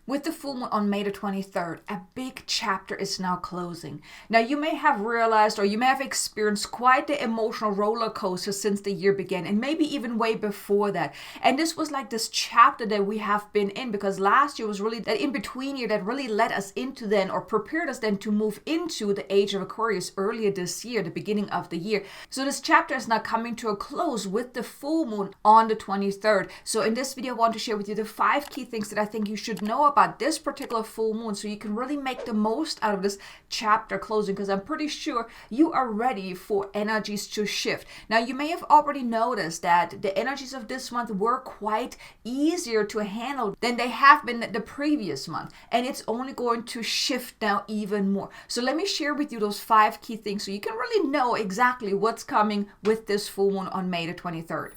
With the full moon on May the 23rd, a big chapter is now closing. Now, you may have realized or you may have experienced quite the emotional roller coaster since the year began, and maybe even way before that. And this was like this chapter that we have been in, because last year was really that in-between year that really led us into then, or prepared us then to move into the Age of Aquarius earlier this year, the beginning of the year. So this chapter is now coming to a close with the full moon on the 23rd. So in this video, I want to share with you the 5 key things that I think you should know about this particular full moon, so you can really make the most out of this chapter closing, because I'm pretty sure you are ready for energies to shift. Now, you may have already noticed that the energies of this month were quite easier to handle than they have been the previous month, and it's only going to shift now even more. So let me share with you those 5 key things so you can really know exactly what's coming with this full moon on May the 23rd.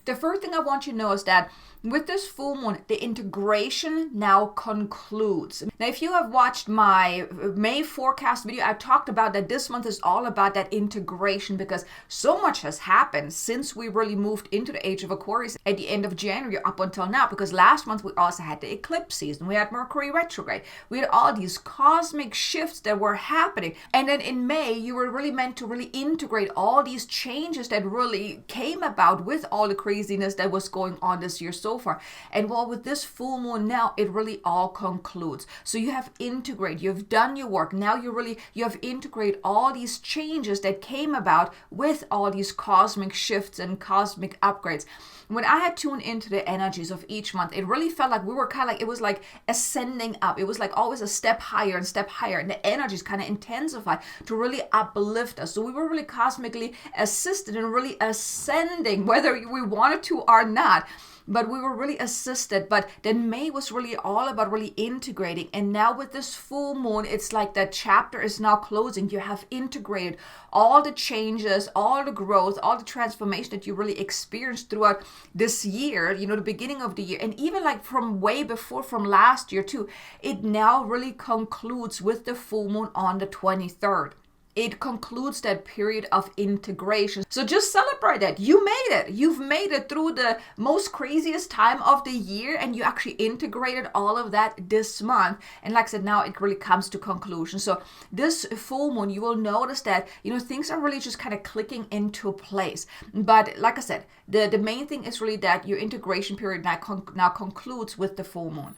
The first thing I want you to know is that with this full moon, the integration now concludes. Now, if you have watched my May forecast video, I talked about that this month is all about that integration, because so much has happened since we really moved into the Age of Aquarius at the end of January up until now. Because last month we also had the eclipse season, we had Mercury retrograde, we had all these cosmic shifts that were happening. And then in May, you were really meant to really integrate all these changes that really came about with all the craziness that was going on this year so far. And well, with this full moon now, it really all concludes. So you have integrated, you've done your work. Now you have integrated all these changes that came about with all these cosmic shifts and cosmic upgrades. When I had tuned into the energies of each month, it really felt like we were kind of like, it was like ascending up. It was like always a step higher and step higher. And the energies kind of intensified to really uplift us. So we were really cosmically assisted and really ascending, whether we wanted to or not. But we were really assisted. But then May was really all about really integrating. And now with this full moon, it's like that chapter is now closing. You have integrated all the changes, all the growth, all the transformation that you really experienced throughout this year, the beginning of the year. And even like from way before, from last year too, it now really concludes with the full moon on the 23rd. It concludes that period of integration. So just celebrate that. You made it. You've made it through the most craziest time of the year, and you actually integrated all of that this month. And like I said, now it really comes to conclusion. So this full moon, you will notice that, things are really just kind of clicking into place. But like I said, the main thing is really that your integration period now concludes with the full moon.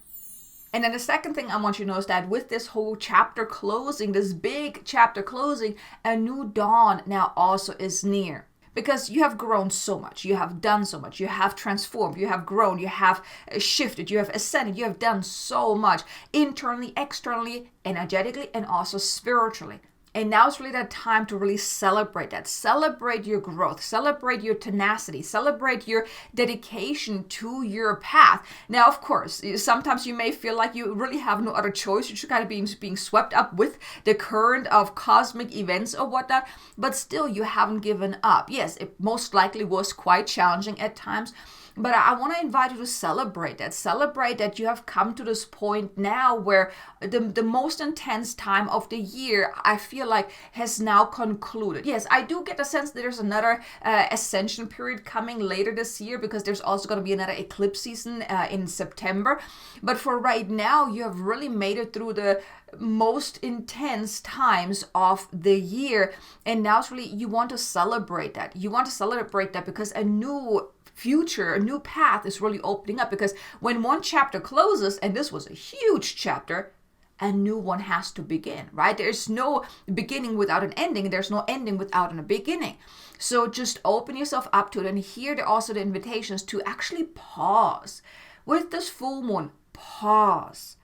And then the second thing I want you to know is that with this whole chapter closing, this big chapter closing, a new dawn now also is near. Because you have grown so much, you have done so much, you have transformed, you have grown, you have shifted, you have ascended, you have done so much internally, externally, energetically, and also spiritually. And now it's really that time to really celebrate that. Celebrate your growth. Celebrate your tenacity. Celebrate your dedication to your path. Now, of course, sometimes you may feel like you really have no other choice. You're just kind of being swept up with the current of cosmic events or whatnot. But still, you haven't given up. Yes, it most likely was quite challenging at times. But I want to invite you to celebrate that. Celebrate that you have come to this point now where the most intense time of the year, I feel like, has now concluded. Yes, I do get the sense that there's another ascension period coming later this year, because there's also going to be another eclipse season in September. But for right now, you have really made it through the most intense times of the year. And now it's really, you want to celebrate that. You want to celebrate that because a new future, a new path is really opening up. Because when one chapter closes, and this was a huge chapter, a new one has to begin, right? There's no beginning without an ending. There's no ending without a beginning. So just open yourself up to it. And here are also the invitations to actually pause. With this full moon, pause.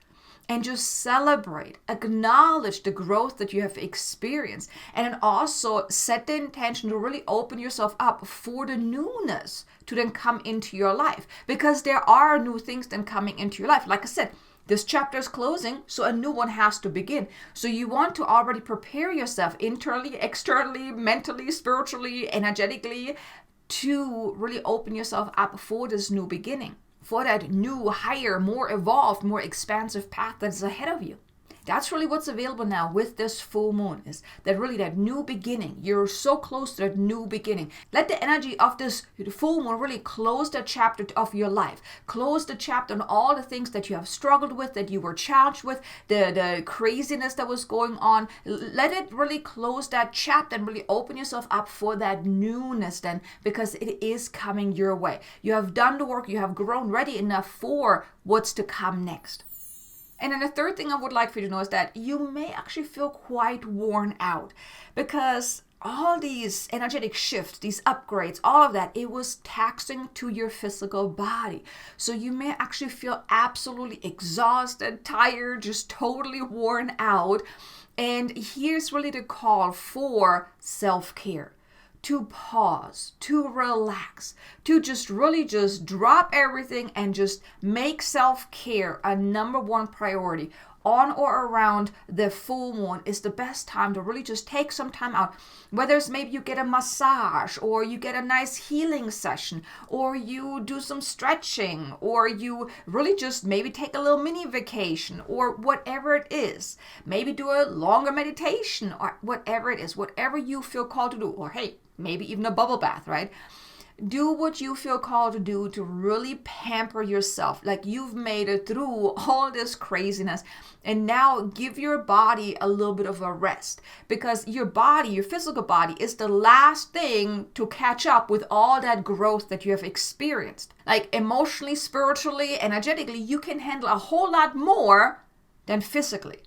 And just celebrate, acknowledge the growth that you have experienced, and then also set the intention to really open yourself up for the newness to then come into your life. Because there are new things then coming into your life. Like I said, this chapter is closing, so a new one has to begin. So you want to already prepare yourself internally, externally, mentally, spiritually, energetically, to really open yourself up for this new beginning, for that new, higher, more evolved, more expansive path that is ahead of you. That's really what's available now with this full moon, is that really that new beginning. You're so close to that new beginning. Let the energy of this full moon really close that chapter of your life. Close the chapter on all the things that you have struggled with, that you were challenged with, the craziness that was going on. Let it really close that chapter and really open yourself up for that newness then, because it is coming your way. You have done the work, you have grown ready enough for what's to come next. And then the third thing I would like for you to know is that you may actually feel quite worn out, because all these energetic shifts, these upgrades, all of that, it was taxing to your physical body. So you may actually feel absolutely exhausted, tired, just totally worn out. And here's really the call for self-care. To pause, to relax, to just really just drop everything and just make self-care a number one priority. On or around the full moon is the best time to really just take some time out. Whether it's maybe you get a massage, or you get a nice healing session, or you do some stretching, or you really just maybe take a little mini vacation, or whatever it is. Maybe do a longer meditation, or whatever it is, whatever you feel called to do. Or hey, maybe even a bubble bath, right? Do what you feel called to do to really pamper yourself. Like you've made it through all this craziness, and now give your body a little bit of a rest, because your body, your physical body, is the last thing to catch up with all that growth that you have experienced. Like emotionally, spiritually, energetically, you can handle a whole lot more than physically.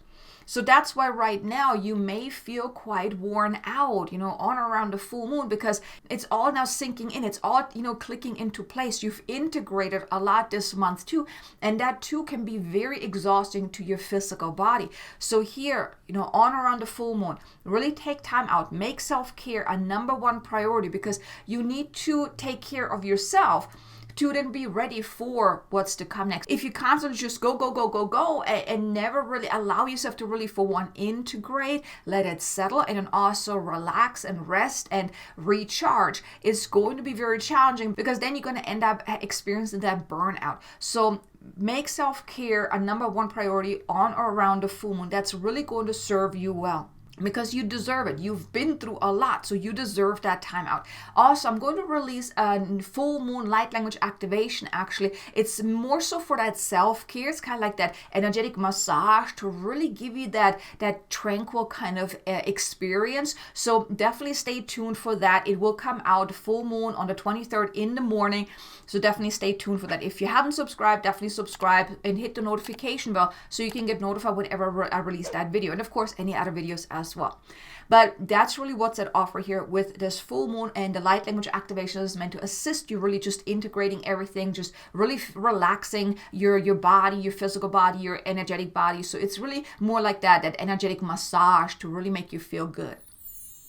So that's why right now you may feel quite worn out, on or around the full moon, because it's all now sinking in. It's all, clicking into place. You've integrated a lot this month too. And that too can be very exhausting to your physical body. So here, on or around the full moon, really take time out. Make self-care a number one priority, because you need to take care of yourself to then be ready for what's to come next. If you constantly just go, and never really allow yourself to really, for one, integrate, let it settle, and then also relax and rest and recharge, it's going to be very challenging, because then you're going to end up experiencing that burnout. So make self-care a number one priority on or around the full moon. That's really going to serve you well, because you deserve it. You've been through a lot, so you deserve that time out. Also, I'm going to release a full moon light language activation. Actually, it's more so for that self-care. It's kind of like that energetic massage to really give you that tranquil kind of experience. So definitely stay tuned for that. It will come out full moon on the 23rd in the morning. So definitely stay tuned for that. If you haven't subscribed, definitely subscribe and hit the notification bell so you can get notified whenever I release that video. And of course, any other videos as well. But that's really what's at offer here with this full moon, and the light language activation is meant to assist you really just integrating everything, just really relaxing your body, your physical body, your energetic body. So it's really more like that energetic massage to really make you feel good.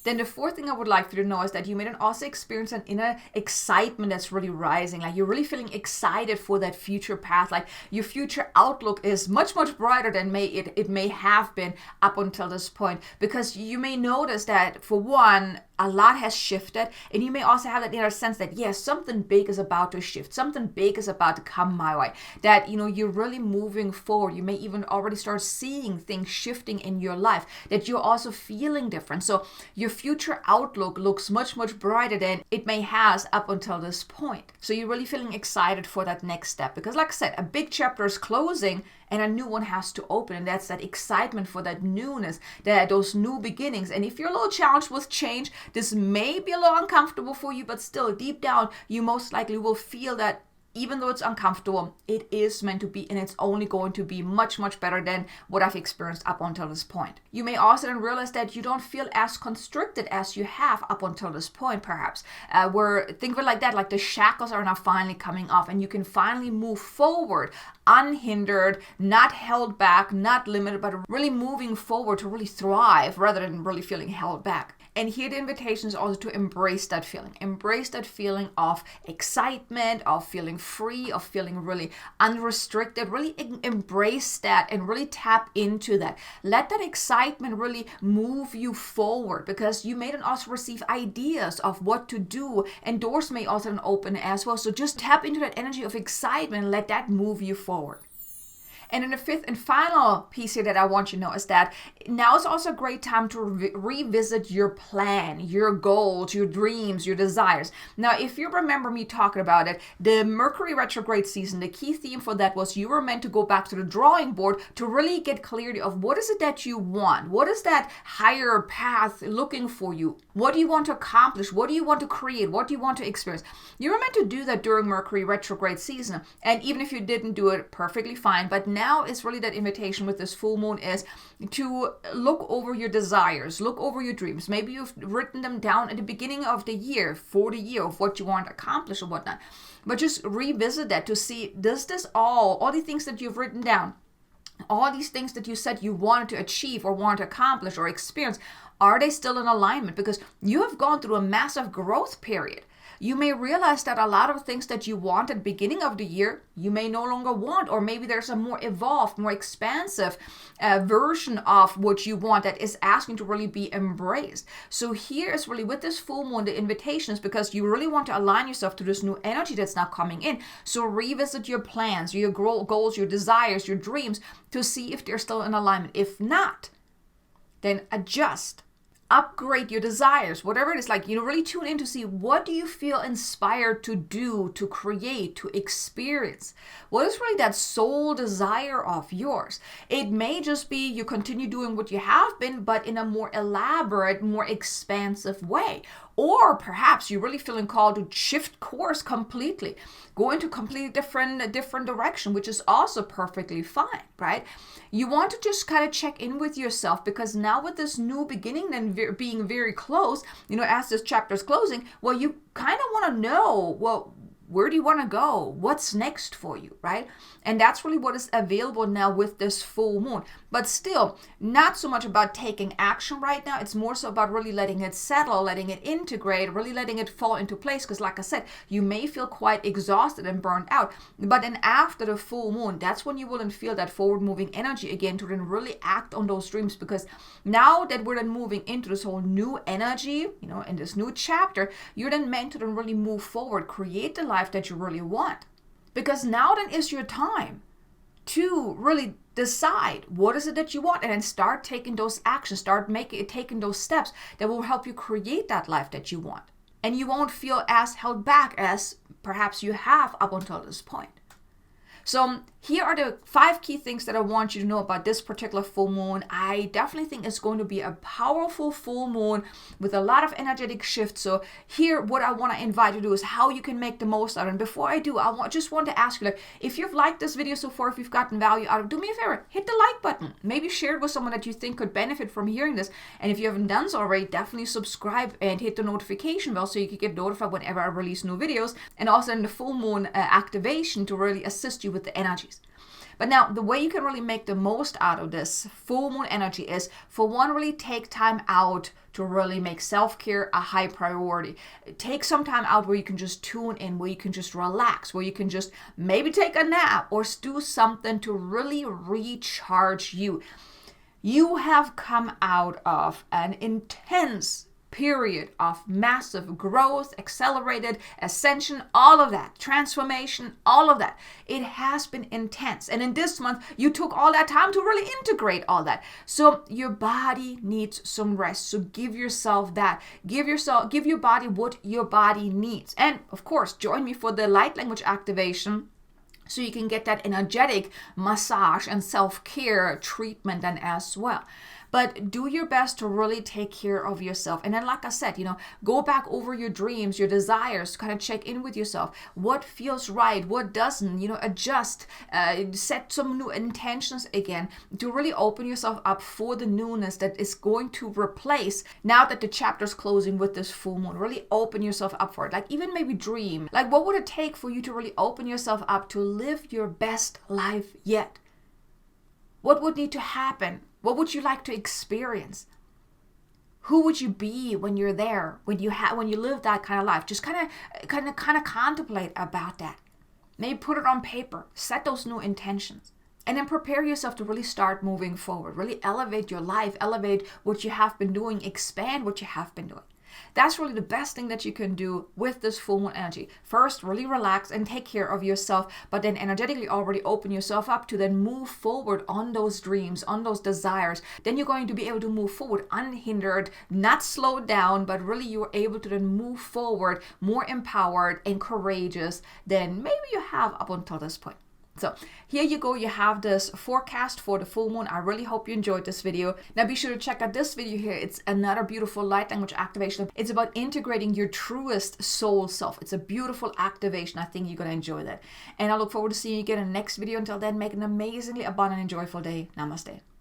Then the fourth thing I would like for you to know is that you may then also experience an inner excitement that's really rising. Like you're really feeling excited for that future path. Like your future outlook is much, much brighter than it may have been up until this point. Because you may notice that, for one, a lot has shifted, and you may also have that inner sense that, yes, something big is about to shift. Something big is about to come my way. That, you're really moving forward. You may even already start seeing things shifting in your life. That you're also feeling different. So your future outlook looks much, much brighter than it may has up until this point. So you're really feeling excited for that next step. Because like I said, a big chapter is closing and a new one has to open. And that's that excitement for that newness, those new beginnings. And if you're a little challenged with change, this may be a little uncomfortable for you, but still deep down, you most likely will feel that even though it's uncomfortable, it is meant to be, and it's only going to be much, much better than what I've experienced up until this point. You may also then realize that you don't feel as constricted as you have up until this point, perhaps. Where, think of it like that, like the shackles are now finally coming off, and you can finally move forward, unhindered, not held back, not limited, but really moving forward to really thrive rather than really feeling held back. And here the invitation is also to embrace that feeling. Embrace that feeling of excitement, of feeling free, of feeling really unrestricted. Really embrace that and really tap into that. Let that excitement really move you forward, because you may then also receive ideas of what to do, and doors may also open as well. So just tap into that energy of excitement and let that move you forward. And then the fifth and final piece here that I want you to know is that now is also a great time to revisit your plan, your goals, your dreams, your desires. Now, if you remember me talking about it, the Mercury retrograde season, the key theme for that was you were meant to go back to the drawing board to really get clarity of what is it that you want? What is that higher path looking for you? What do you want to accomplish? What do you want to create? What do you want to experience? You were meant to do that during Mercury retrograde season. And even if you didn't do it, perfectly fine. But now is really that invitation with this full moon is to look over your desires, look over your dreams. Maybe you've written them down at the beginning of the year, for the year of what you want to accomplish or whatnot. But just revisit that to see, does this all the things that you've written down, all these things that you said you wanted to achieve or want to accomplish or experience, are they still in alignment? Because you have gone through a massive growth period. You may realize that a lot of things that you want at the beginning of the year, you may no longer want, or maybe there's a more evolved, more expansive version of what you want that is asking to really be embraced. So here is really with this full moon, the invitation is because you really want to align yourself to this new energy that's now coming in. So revisit your plans, your goals, your desires, your dreams to see if they're still in alignment. If not, then adjust. Upgrade your desires, whatever it is, like, really tune in to see what do you feel inspired to do, to create, to experience. What is really that soul desire of yours? It may just be you continue doing what you have been, but in a more elaborate, more expansive way. Or perhaps you're really feeling called to shift course completely, go into a completely different direction, which is also perfectly fine, right? You want to just kind of check in with yourself, because now with this new beginning and being very close, as this chapter is closing, well, you kind of want to know, well, where do you want to go? What's next for you, right? And that's really what is available now with this full moon. But still, not so much about taking action right now. It's more so about really letting it settle, letting it integrate, really letting it fall into place. Because like I said, you may feel quite exhausted and burned out. But then after the full moon, that's when you will then feel that forward moving energy again to then really act on those dreams. Because now that we're then moving into this whole new energy, in this new chapter, you're then meant to then really move forward, create the life that you really want. Because now then is your time to really decide what is it that you want, and then start taking those actions, taking those steps that will help you create that life that you want. And you won't feel as held back as perhaps you have up until this point. So here are the 5 key things that I want you to know about this particular full moon. I definitely think it's going to be a powerful full moon with a lot of energetic shifts. So here, what I want to invite you to do is how you can make the most out of it. And before I do, just want to ask you, if you've liked this video so far, if you've gotten value out of it, do me a favor, hit the like button. Maybe share it with someone that you think could benefit from hearing this. And if you haven't done so already, definitely subscribe and hit the notification bell so you can get notified whenever I release new videos. And also in the full moon activation to really assist you with the energies. But now, the way you can really make the most out of this full moon energy is, for one, really take time out to really make self-care a high priority. Take some time out where you can just tune in, where you can just relax, where you can just maybe take a nap or do something to really recharge you. You have come out of an intense period of massive growth, accelerated ascension, all of that, transformation, all of that. It has been intense. And in this month, you took all that time to really integrate all that. So your body needs some rest. So give yourself that. Give your body what your body needs. And of course, join me for the light language activation, so you can get that energetic massage and self-care treatment then as well. But do your best to really take care of yourself. And then, like I said, go back over your dreams, your desires, kind of check in with yourself. What feels right? What doesn't? Adjust, set some new intentions again to really open yourself up for the newness that is going to replace, now that the chapter's closing with this full moon. Really open yourself up for it. Like, even maybe dream. Like, what would it take for you to really open yourself up to live your best life yet? What would need to happen? What would you like to experience? Who would you be when you're there? When you live that kind of life? Just kind of contemplate about that. Maybe put it on paper. Set those new intentions. And then prepare yourself to really start moving forward. Really elevate your life. Elevate what you have been doing. Expand what you have been doing. That's really the best thing that you can do with this full moon energy. First, really relax and take care of yourself, but then energetically already open yourself up to then move forward on those dreams, on those desires. Then you're going to be able to move forward unhindered, not slowed down, but really you're able to then move forward more empowered and courageous than maybe you have up until this point. So here you go, you have this forecast for the full moon. I really hope you enjoyed this video. Now be sure to check out this video here. It's another beautiful light language activation. It's about integrating your truest soul self. It's a beautiful activation. I think you're going to enjoy that. And I look forward to seeing you again in the next video. Until then, make an amazingly abundant and joyful day. Namaste.